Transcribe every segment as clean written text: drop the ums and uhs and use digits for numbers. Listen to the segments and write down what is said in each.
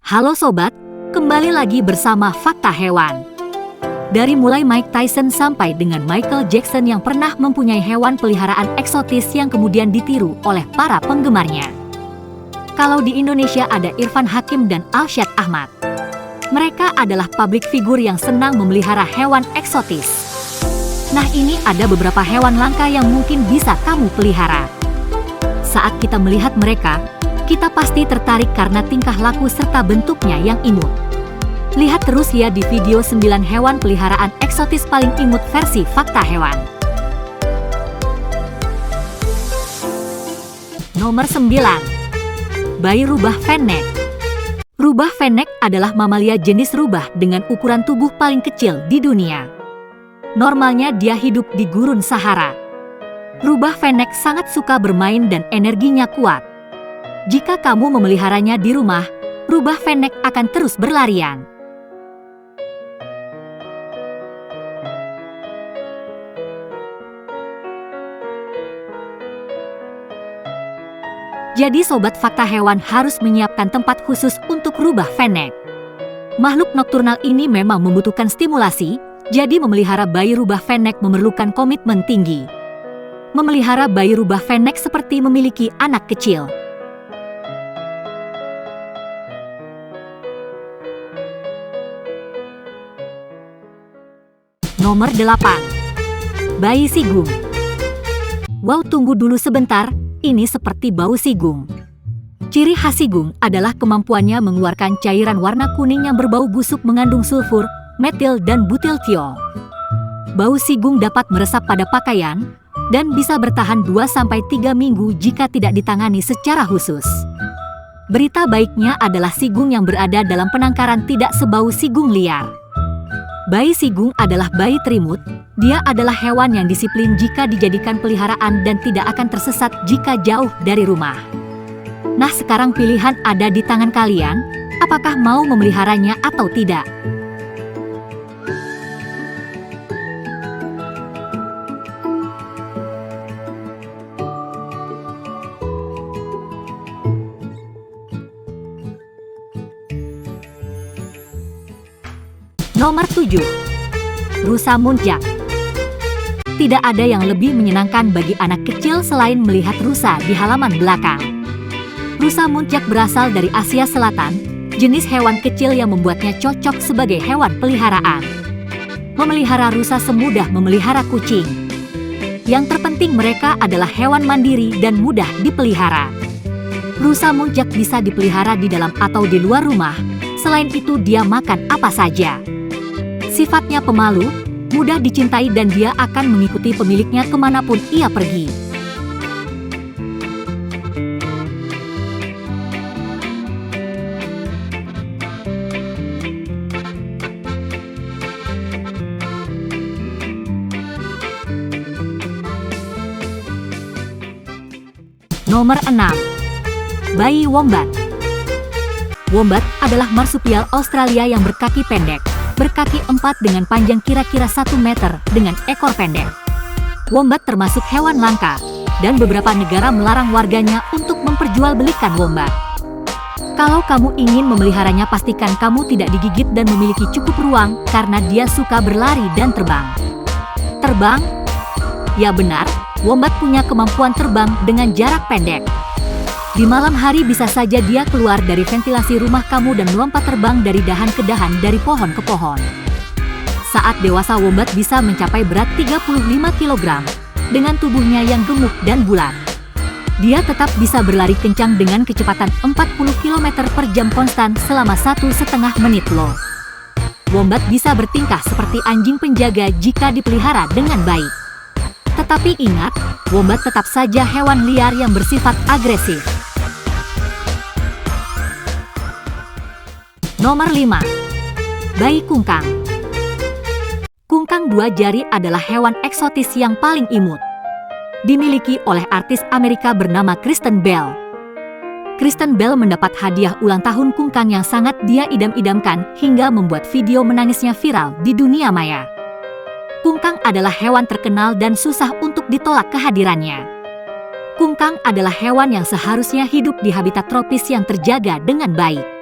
Halo sobat, kembali lagi bersama Fakta Hewan. Dari mulai Mike Tyson sampai dengan Michael Jackson yang pernah mempunyai hewan peliharaan eksotis yang kemudian ditiru oleh para penggemarnya. Kalau di Indonesia ada Irfan Hakim dan Alsyad Ahmad. Mereka adalah publik figur yang senang memelihara hewan eksotis. Nah, ini ada beberapa hewan langka yang mungkin bisa kamu pelihara. Saat kita melihat mereka, kita pasti tertarik karena tingkah laku serta bentuknya yang imut. Lihat terus ya di video 9 hewan peliharaan eksotis paling imut versi Fakta Hewan. Nomor 9. Bayi rubah fennec. Rubah fennec adalah mamalia jenis rubah dengan ukuran tubuh paling kecil di dunia. Normalnya dia hidup di gurun Sahara. Rubah fennec sangat suka bermain dan energinya kuat. Jika kamu memeliharanya di rumah, rubah fennec akan terus berlarian. Jadi sobat Fakta Hewan harus menyiapkan tempat khusus untuk rubah fennec. Makhluk nokturnal ini memang membutuhkan stimulasi, jadi memelihara bayi rubah fennec memerlukan komitmen tinggi. Memelihara bayi rubah fennec seperti memiliki anak kecil. Nomor 8. Bayi sigung. Wow, tunggu dulu sebentar, ini seperti bau sigung. Ciri khas sigung adalah kemampuannya mengeluarkan cairan warna kuning yang berbau busuk mengandung sulfur, metil, dan butiltiol. Bau sigung dapat meresap pada pakaian dan bisa bertahan 2-3 minggu jika tidak ditangani secara khusus. Berita baiknya adalah sigung yang berada dalam penangkaran tidak sebau sigung liar. Bayi sigung adalah bayi trimut. Dia adalah hewan yang disiplin jika dijadikan peliharaan dan tidak akan tersesat jika jauh dari rumah. Nah, sekarang pilihan ada di tangan kalian. Apakah mau memeliharanya atau tidak? Nomor 7. Rusa muntjak. Tidak ada yang lebih menyenangkan bagi anak kecil selain melihat rusa di halaman belakang. Rusa muntjak berasal dari Asia Selatan, jenis hewan kecil yang membuatnya cocok sebagai hewan peliharaan. Memelihara rusa semudah memelihara kucing. Yang terpenting mereka adalah hewan mandiri dan mudah dipelihara. Rusa muntjak bisa dipelihara di dalam atau di luar rumah. Selain itu dia makan apa saja. Sifatnya pemalu, mudah dicintai dan dia akan mengikuti pemiliknya kemanapun ia pergi. Nomor 6. Bayi wombat. Wombat adalah marsupial Australia yang berkaki pendek. Berkaki 4 dengan panjang kira-kira 1 meter dengan ekor pendek. Wombat termasuk hewan langka, dan beberapa negara melarang warganya untuk memperjualbelikan wombat. Kalau kamu ingin memeliharanya, pastikan kamu tidak digigit dan memiliki cukup ruang karena dia suka berlari dan terbang. Terbang? Ya benar, wombat punya kemampuan terbang dengan jarak pendek. Di malam hari bisa saja dia keluar dari ventilasi rumah kamu dan melompat terbang dari dahan ke dahan, dari pohon ke pohon. Saat dewasa, wombat bisa mencapai berat 35 kg dengan tubuhnya yang gemuk dan bulat. Dia tetap bisa berlari kencang dengan kecepatan 40 km per jam konstan selama 1,5 menit loh. Wombat bisa bertingkah seperti anjing penjaga jika dipelihara dengan baik. Tetapi ingat, wombat tetap saja hewan liar yang bersifat agresif. Nomor 5. Bayi kungkang. Kungkang 2 jari adalah hewan eksotis yang paling imut. Dimiliki oleh artis Amerika bernama Kristen Bell. Kristen Bell mendapat hadiah ulang tahun kungkang yang sangat dia idam-idamkan hingga membuat video menangisnya viral di dunia maya. Kungkang adalah hewan terkenal dan susah untuk ditolak kehadirannya. Kungkang adalah hewan yang seharusnya hidup di habitat tropis yang terjaga dengan baik.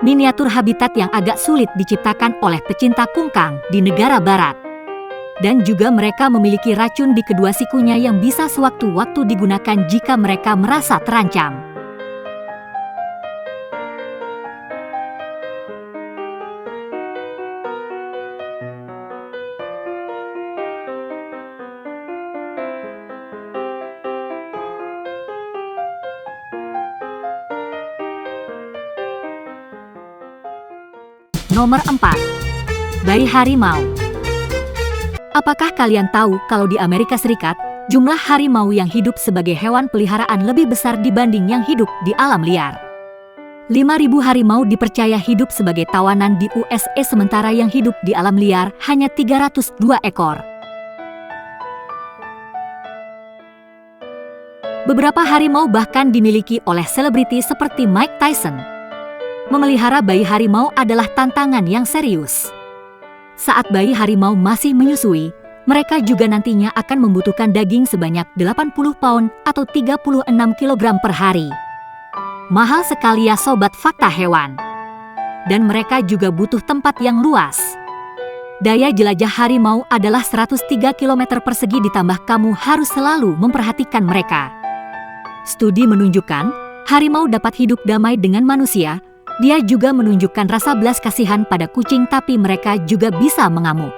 miniatur habitat yang agak sulit diciptakan oleh pecinta kungkang di negara barat. Dan juga mereka memiliki racun di kedua sikunya yang bisa sewaktu-waktu digunakan jika mereka merasa terancam. Nomor 4. Bayi harimau. Apakah kalian tahu kalau di Amerika Serikat, jumlah harimau yang hidup sebagai hewan peliharaan lebih besar dibanding yang hidup di alam liar? 5.000 harimau dipercaya hidup sebagai tawanan di USA, sementara yang hidup di alam liar hanya 302 ekor. Beberapa harimau bahkan dimiliki oleh selebriti seperti Mike Tyson. Memelihara bayi harimau adalah tantangan yang serius. Saat bayi harimau masih menyusui, mereka juga nantinya akan membutuhkan daging sebanyak 80 pound atau 36 kg per hari. Mahal sekali ya sobat fakta hewan. Dan mereka juga butuh tempat yang luas. Daya jelajah harimau adalah 103 km persegi, ditambah kamu harus selalu memperhatikan mereka. Studi menunjukkan, harimau dapat hidup damai dengan manusia. Dia juga menunjukkan rasa belas kasihan pada kucing, tapi mereka juga bisa mengamuk.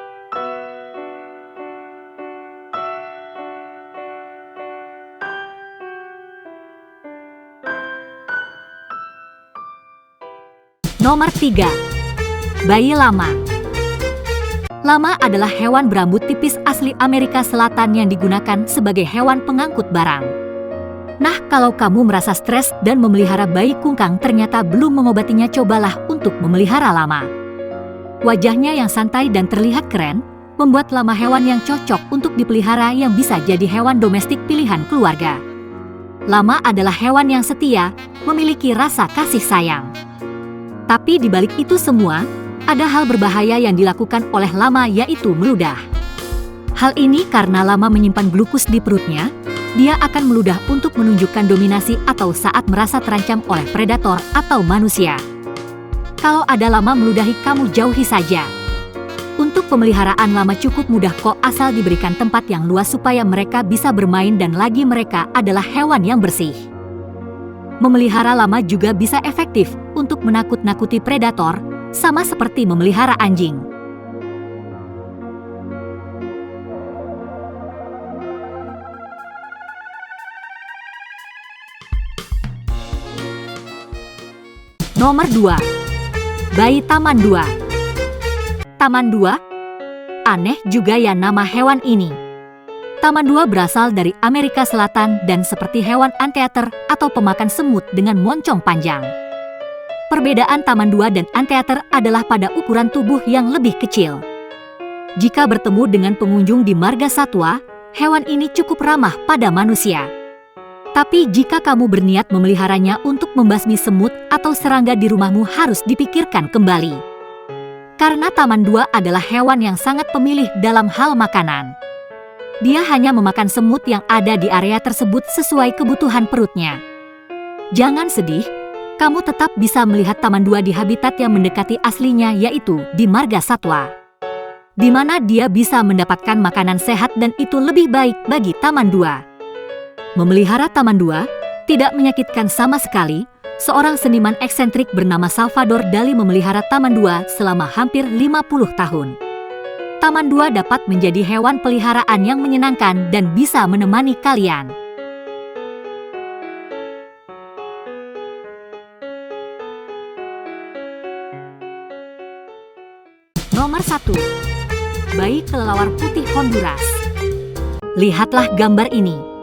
Nomor 3. Bayi lama. Lama adalah hewan berambut tipis asli Amerika Selatan yang digunakan sebagai hewan pengangkut barang. Nah, kalau kamu merasa stres dan memelihara bayi kungkang ternyata belum mengobatinya, cobalah untuk memelihara lama. Wajahnya yang santai dan terlihat keren, membuat lama hewan yang cocok untuk dipelihara yang bisa jadi hewan domestik pilihan keluarga. Lama adalah hewan yang setia, memiliki rasa kasih sayang. Tapi di balik itu semua, ada hal berbahaya yang dilakukan oleh lama, yaitu meludah. Hal ini karena lama menyimpan glukus di perutnya. Dia akan meludah untuk menunjukkan dominasi atau saat merasa terancam oleh predator atau manusia. Kalau ada lama meludahi, kamu jauhi saja. Untuk pemeliharaan lama cukup mudah kok, asal diberikan tempat yang luas supaya mereka bisa bermain, dan lagi mereka adalah hewan yang bersih. Memelihara lama juga bisa efektif untuk menakut-nakuti predator, sama seperti memelihara anjing. Nomor 2. Bayi taman 2. Taman 2? Aneh juga ya nama hewan ini. Taman 2 berasal dari Amerika Selatan dan seperti hewan anteater atau pemakan semut dengan moncong panjang. Perbedaan taman 2 dan anteater adalah pada ukuran tubuh yang lebih kecil. Jika bertemu dengan pengunjung di marga satwa, hewan ini cukup ramah pada manusia. Tapi jika kamu berniat memeliharanya untuk membasmi semut atau serangga di rumahmu, harus dipikirkan kembali. Karena taman 2 adalah hewan yang sangat pemilih dalam hal makanan. Dia hanya memakan semut yang ada di area tersebut sesuai kebutuhan perutnya. Jangan sedih, kamu tetap bisa melihat taman 2 di habitat yang mendekati aslinya, yaitu di marga satwa, di mana dia bisa mendapatkan makanan sehat, dan itu lebih baik bagi taman 2. Memelihara taman 2 tidak menyakitkan sama sekali. Seorang seniman eksentrik bernama Salvador Dali memelihara taman 2 selama hampir 50 tahun. Taman 2 dapat menjadi hewan peliharaan yang menyenangkan dan bisa menemani kalian. Nomor 1. Bayi kelelawar putih Honduras. Lihatlah gambar ini.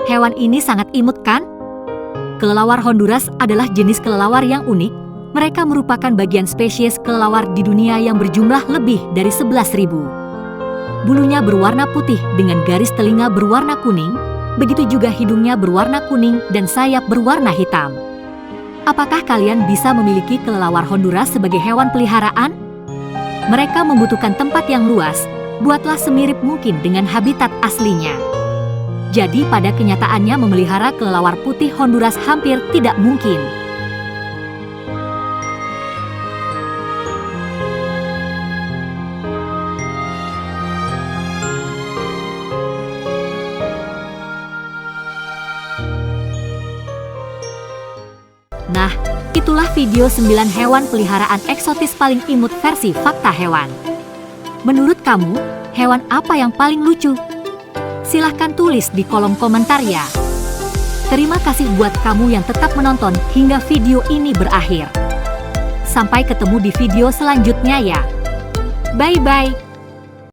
Hewan ini sangat imut kan? Kelelawar Honduras adalah jenis kelelawar yang unik. Mereka merupakan bagian spesies kelelawar di dunia yang berjumlah lebih dari 11.000. Bulunya berwarna putih dengan garis telinga berwarna kuning, begitu juga hidungnya berwarna kuning dan sayap berwarna hitam. Apakah kalian bisa memiliki kelelawar Honduras sebagai hewan peliharaan? Mereka membutuhkan tempat yang luas, buatlah semirip mungkin dengan habitat aslinya. Jadi pada kenyataannya memelihara kelelawar putih Honduras hampir tidak mungkin. Nah, itulah video 9 hewan peliharaan eksotis paling imut versi Fakta Hewan. Menurut kamu, hewan apa yang paling lucu? Silahkan tulis di kolom komentar ya. Terima kasih buat kamu yang tetap menonton hingga video ini berakhir. Sampai ketemu di video selanjutnya ya. Bye-bye.